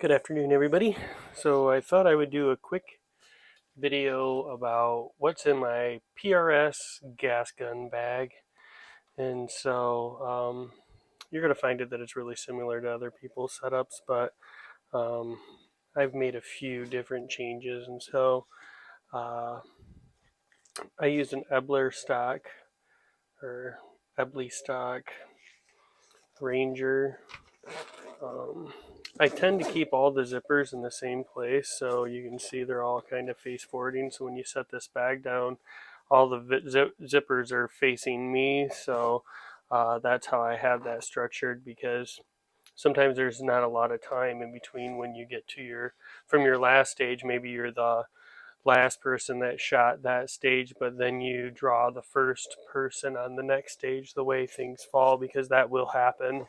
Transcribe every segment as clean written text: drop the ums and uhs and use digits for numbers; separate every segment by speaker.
Speaker 1: Good afternoon, everybody. So I thought I would do a quick video about what's in my PRS gas gun bag. And you're going to find it that it's really similar to other people's setups, but um, I've made a few different changes. Uh, I used an Ebler stock or Ebley stock Ranger. Um, I tend to keep all the zippers in the same place, so you can see they're all kind of face forwarding. So when you set this bag down, all the zippers are facing me. That's how I have that structured, because sometimes there's not a lot of time in between when you get to from your last stage. Maybe you're the last person that shot that stage, but then you draw the first person on the next stage, the way things fall, because that will happen.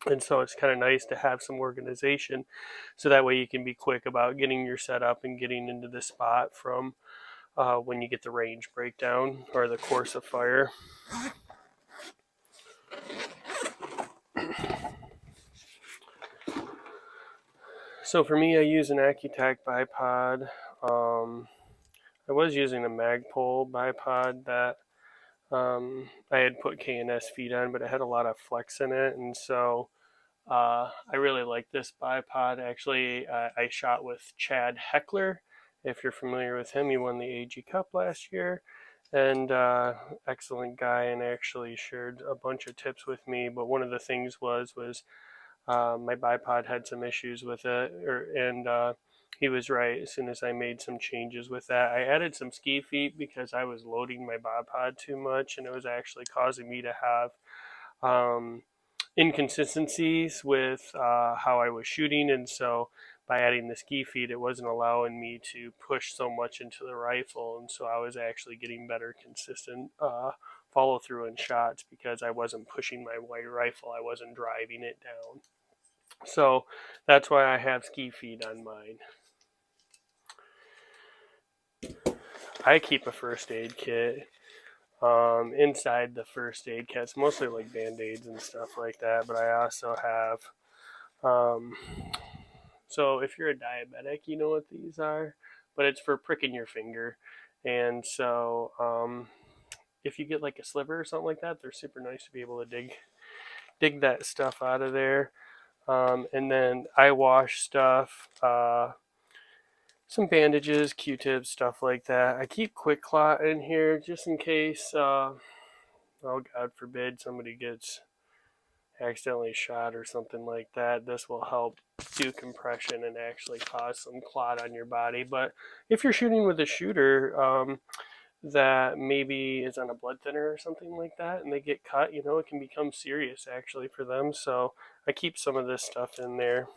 Speaker 1: And so it's kind of nice to have some organization, so that way you can be quick about getting your setup and getting into the spot from when you get the range breakdown or the course of fire. So for me, I use an Accutac bipod. I was using a Magpul bipod that I had put K&S feet on, but it had a lot of flex in it, and so I really like this bipod. Actually, I shot with Chad Heckler. If you're familiar with him, he won the AG Cup last year, and excellent guy, and actually shared a bunch of tips with me. But one of the things was my bipod had some issues with it, and he was right. As soon as I made some changes with that, I added some ski feet because I was loading my bipod too much, and it was actually causing me to have inconsistencies with how I was shooting. And so by adding the ski feet, it wasn't allowing me to push so much into the rifle, and so I was actually getting better consistent follow through in shots because I wasn't pushing my white rifle, I wasn't driving it down. So that's why I have ski feet on mine. I keep a first aid kit. Inside the first aid kit, it's mostly like band-aids and stuff like that, but I also have so if you're a diabetic, you know what these are, but it's for pricking your finger. And if you get like a sliver or something like that, they're super nice to be able to dig that stuff out of there. And then eye wash stuff, some bandages, Q-tips, stuff like that. I keep Quick Clot in here just in case, oh God forbid, somebody gets accidentally shot or something like that. This will help do compression and actually cause some clot on your body. But if you're shooting with a shooter that maybe is on a blood thinner or something like that, and they get cut, it can become serious actually for them. So I keep some of this stuff in there.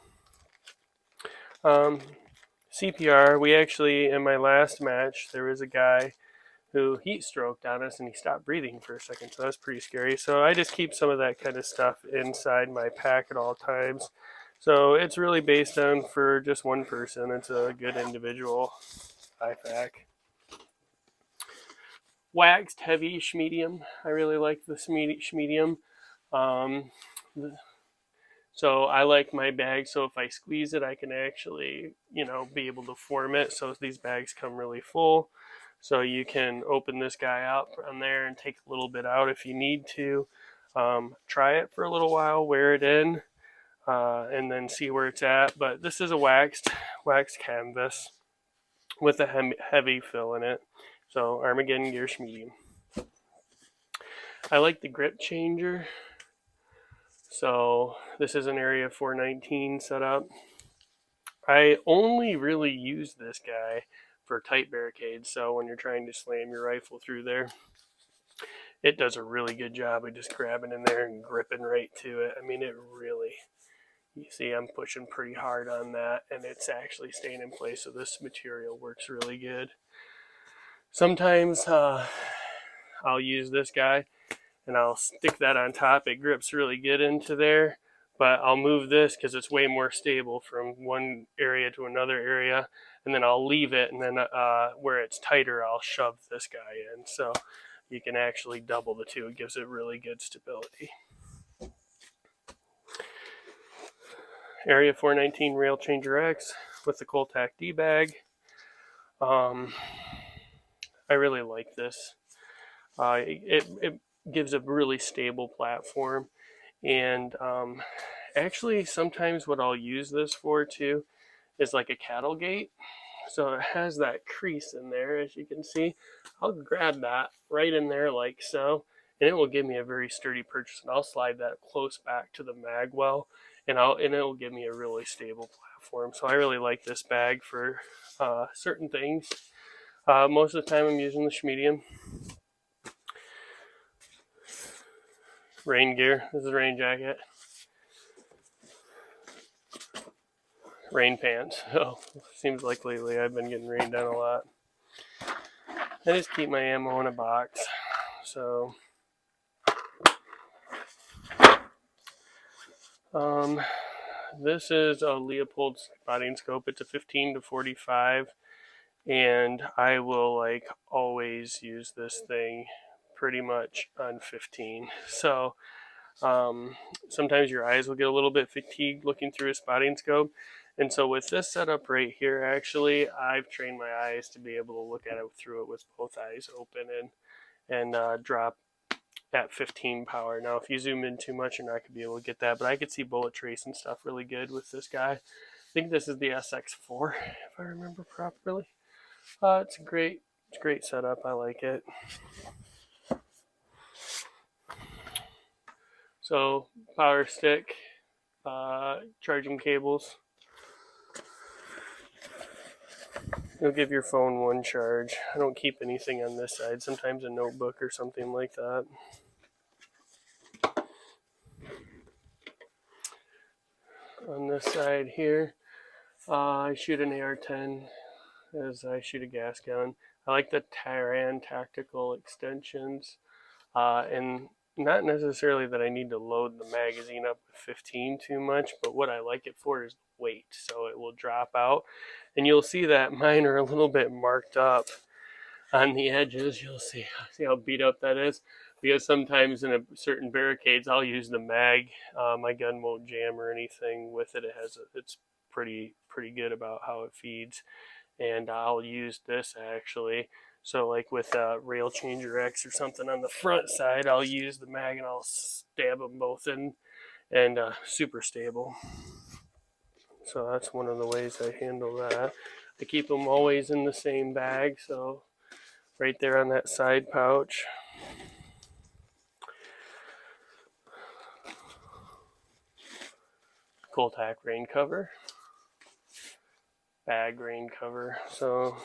Speaker 1: CPR, we actually, in my last match, there was a guy who heat stroked on us and he stopped breathing for a second, so that was pretty scary. So I just keep some of that kind of stuff inside my pack at all times. So it's really based on for just one person. It's a good individual IFAC. Waxed heavy schmedium. I really like the schmedium. So I like my bag, so if I squeeze it, I can actually, be able to form it. So these bags come really full. So you can open this guy out from there and take a little bit out if you need to. Try it for a little while, wear it in, and then see where it's at. But this is a waxed canvas with a heavy fill in it. So Armageddon Gear Medium. I like the grip changer. So this is an Area 419 setup. I only really use this guy for tight barricades, so when you're trying to slam your rifle through there, it does a really good job of just grabbing in there and gripping right to it. I mean, it really, you see I'm pushing pretty hard on that, and it's actually staying in place, so this material works really good. Sometimes I'll use this guy, and I'll stick that on top. It grips really good into there. But I'll move this because it's way more stable from one area to another area, and then I'll leave it, and then where it's tighter, I'll shove this guy in. So you can actually double the two. It gives it really good stability. Area 419 Rail Changer X with the Coltac D bag. I really like this. It gives a really stable platform, and actually sometimes what I'll use this for too is like a cattle gate. So it has that crease in there, as you can see. I'll grab that right in there like so, and it will give me a very sturdy purchase. And I'll slide that close back to the mag well, and it will give me a really stable platform. So I really like this bag for certain things. Most of the time I'm using the Schmedium. Rain gear. This is a rain jacket. Rain pants. Oh, seems like lately I've been getting rained on a lot. I just keep my ammo in a box. So, this is a Leopold spotting scope. It's a 15 to 45, and I will like always use this thing pretty much on 15. So, sometimes your eyes will get a little bit fatigued looking through a spotting scope. And so with this setup right here, actually, I've trained my eyes to be able to look at it through it with both eyes open and drop at 15 power. Now, if you zoom in too much, you're not going to be able to get that, but I could see bullet trace and stuff really good with this guy. I think this is the SX4, if I remember properly. It's a great setup. I like it. So, power stick, charging cables. You'll give your phone one charge. I don't keep anything on this side. Sometimes a notebook or something like that. On this side here, I shoot an AR-10 as I shoot a gas gun. I like the Tyran tactical extensions, and not necessarily that I need to load the magazine up with 15 too much, but what I like it for is weight, so it will drop out. And you'll see that mine are a little bit marked up on the edges. You'll see how beat up that is, because sometimes in certain barricades I'll use the mag. My gun won't jam or anything with it. It's pretty good about how it feeds, and I'll use this actually. So like with Rail Changer X or something on the front side, I'll use the mag and I'll stab them both in, and super stable. So that's one of the ways I handle that. I keep them always in the same bag, so right there on that side pouch. Coltac rain cover. Bag rain cover. So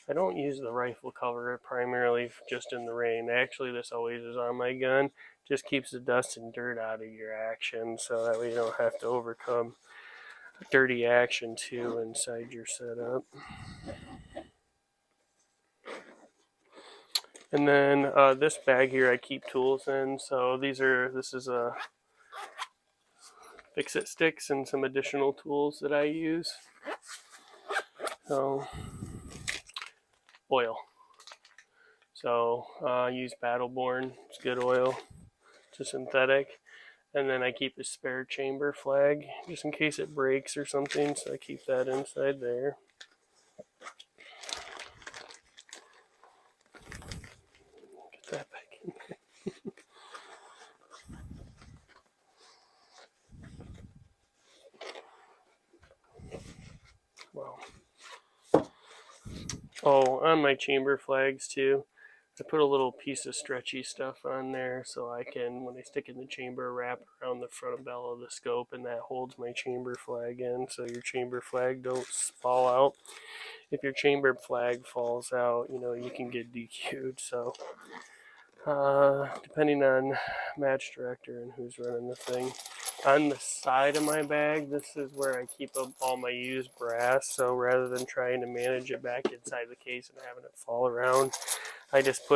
Speaker 1: I don't use the rifle cover primarily just in the rain. Actually, this always is on my gun. Just keeps the dust and dirt out of your action, so that way you don't have to overcome dirty action too inside your setup. And then this bag here I keep tools in. So this is a fix-it sticks and some additional tools that I use. So oil. So I use Battleborn. It's good oil. It's a synthetic. And then I keep a spare chamber flag just in case it breaks or something. So I keep that inside there. Get that back in there. Wow. Oh, on my chamber flags too, I put a little piece of stretchy stuff on there so I can, when I stick in the chamber, wrap around the front bell of the scope, and that holds my chamber flag in so your chamber flag don't fall out. If your chamber flag falls out, you can get DQ'd. So depending on match director and who's running the thing. On the side of my bag, this is where I keep up all my used brass. So rather than trying to manage it back inside the case and having it fall around, I just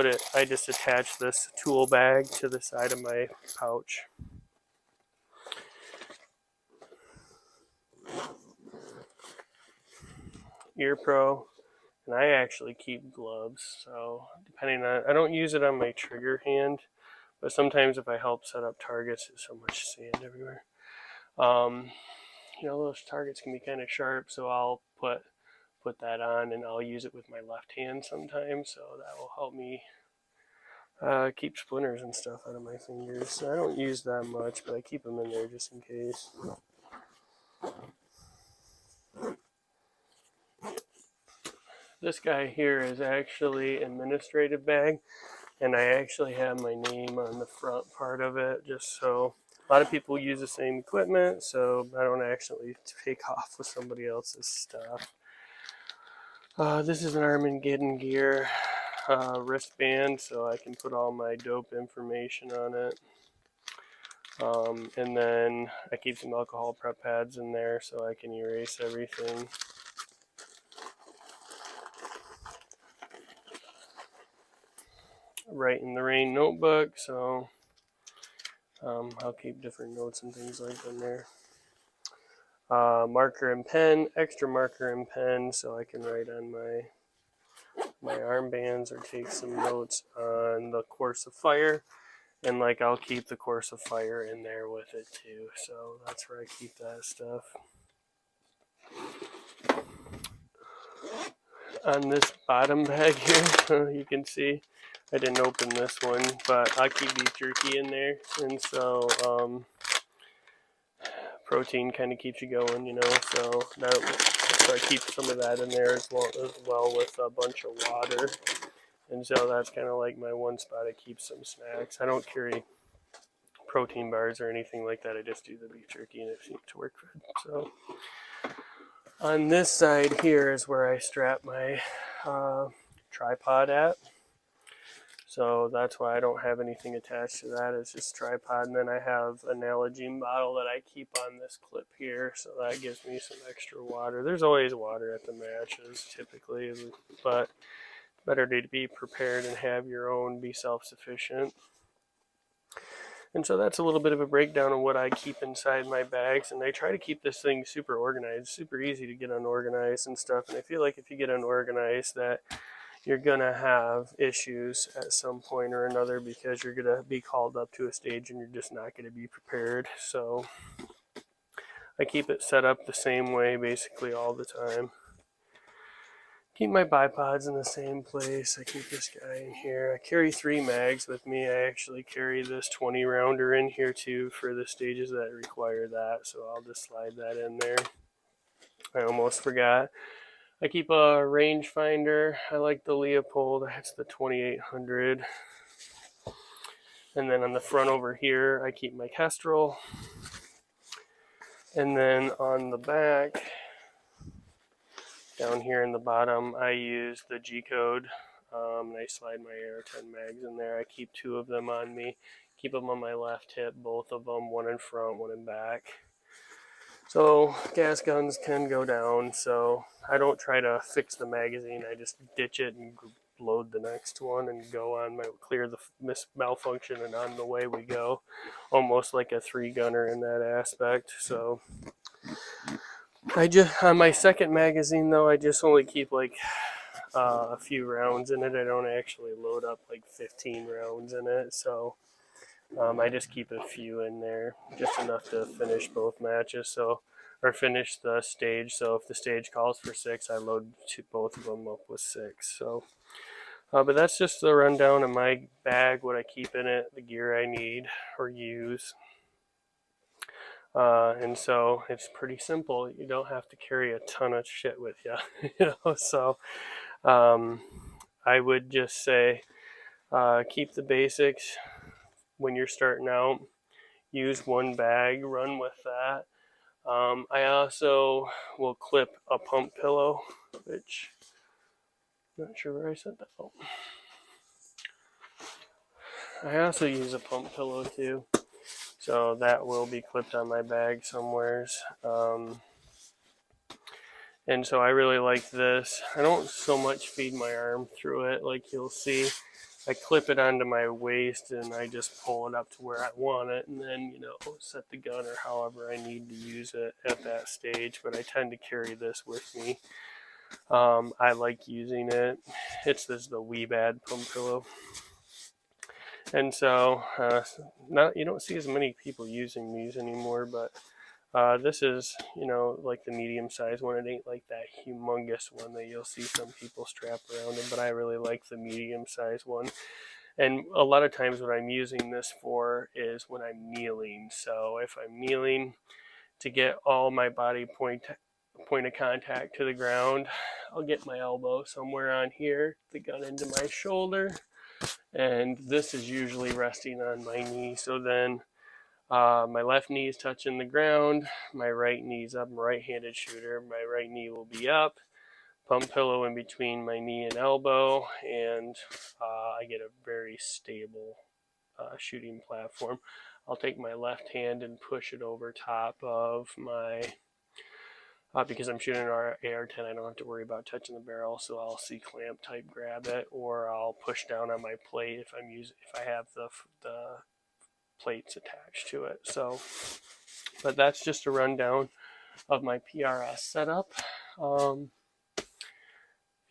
Speaker 1: attach this tool bag to the side of my pouch. Ear Pro, and I actually keep gloves. So depending on, I don't use it on my trigger hand, but sometimes if I help set up targets, there's so much sand everywhere. those targets can be kind of sharp, so I'll put that on, and I'll use it with my left hand sometimes, so that will help me keep splinters and stuff out of my fingers. So I don't use that much, but I keep them in there just in case. This guy here is actually an administrative bag, and I actually have my name on the front part of it, just so a lot of people use the same equipment, so I don't actually take off with somebody else's stuff. This is an Armageddon gear wristband, so I can put all my dope information on it. And then I keep some alcohol prep pads in there so I can erase everything. Write in the rain notebook, so I'll keep different notes and things like that in there. Marker and pen, extra marker and pen, so I can write on my armbands or take some notes on the course of fire. And like I'll keep the course of fire in there with it too, so that's where I keep that stuff. On this bottom bag here, you can see I didn't open this one, but I keep beef jerky in there, and so protein kind of keeps you going, so I keep some of that in there as well with a bunch of water. And so that's kind of like my one spot I keep some snacks. I don't carry protein bars or anything like that. I just do the beef jerky, and it seems to work good. So on this side here is where I strap my tripod at. So that's why I don't have anything attached to that. It's just tripod. And then I have a Nalgene bottle that I keep on this clip here. So that gives me some extra water. There's always water at the matches typically, but better to be prepared and have your own, be self-sufficient. And so that's a little bit of a breakdown of what I keep inside my bags. And I try to keep this thing super organized, super easy to get unorganized and stuff. And I feel like if you get unorganized, that you're going to have issues at some point or another, because you're going to be called up to a stage and you're just not going to be prepared. So I keep it set up the same way basically all the time. Keep my bipods in the same place. I keep this guy in here. I carry 3 mags with me. I actually carry this 20 rounder in here too for the stages that require that, so I'll just slide that in there. I almost forgot. I keep a rangefinder. I like the Leopold. It's the 2800. And then on the front over here, I keep my Kestrel. And then on the back, down here in the bottom, I use the G-code, and I slide my AR-10 mags in there. I keep 2 of them on me. Keep them on my left hip, both of them, one in front, one in back. So gas guns can go down, so I don't try to fix the magazine. I just ditch it and load the next one and go on, clear the malfunction, and on the way we go. Almost like a 3-gunner in that aspect. So on my second magazine though, I just only keep like a few rounds in it. I don't actually load up like 15 rounds in it, so I just keep a few in there, just enough to finish both matches, or finish the stage. So if the stage calls for 6, I load both of them up with 6. So, but that's just the rundown of my bag, what I keep in it, the gear I need or use. And so it's pretty simple. You don't have to carry a ton of shit with you, So I would just say keep the basics when you're starting out. Use one bag, run with that. I also will clip a pump pillow, which I'm not sure where I set that. Oh. I also use a pump pillow too. So that will be clipped on my bag somewheres. And so I really like this. I don't so much feed my arm through it, like you'll see. I clip it onto my waist and I just pull it up to where I want it, and then, set the gun or however I need to use it at that stage. But I tend to carry this with me. I like using it. It's the wee bad pump pillow. And so you don't see as many people using these anymore, but This is, like the medium-sized one. It ain't like that humongous one that you'll see some people strap around them, but I really like the medium-sized one. And a lot of times what I'm using this for is when I'm kneeling. So if I'm kneeling, to get all my body point of contact to the ground, I'll get my elbow somewhere on here, the gun into my shoulder, and this is usually resting on my knee. So then my left knee is touching the ground, my right knee's up. I'm a right-handed shooter. My right knee will be up, pump pillow in between my knee and elbow, and I get a very stable shooting platform. I'll take my left hand and push it over top of my, because I'm shooting an AR-10, I don't have to worry about touching the barrel, so I'll C-clamp type grab it, or I'll push down on my plate if I have the plates attached to it. So, but that's just a rundown of my PRS setup.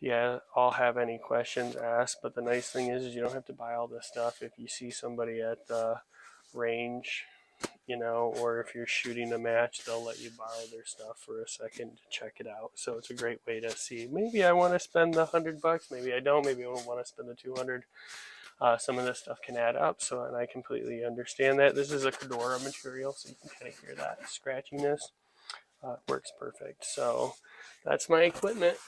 Speaker 1: Yeah, I'll have any questions asked, but the nice thing is you don't have to buy all this stuff. If you see somebody at the range, or if you're shooting a match, they'll let you borrow their stuff for a second to check it out. So it's a great way to see, maybe I want to spend the $100, maybe I don't, maybe I don't want to spend the 200. Some of this stuff can add up, and I completely understand that. This is a Fedora material, so you can kind of hear that scratchiness. It works perfect. So that's my equipment.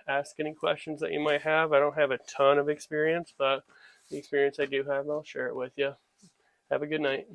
Speaker 1: Ask any questions that you might have. I don't have a ton of experience, but the experience I do have, I'll share it with you. Have a good night.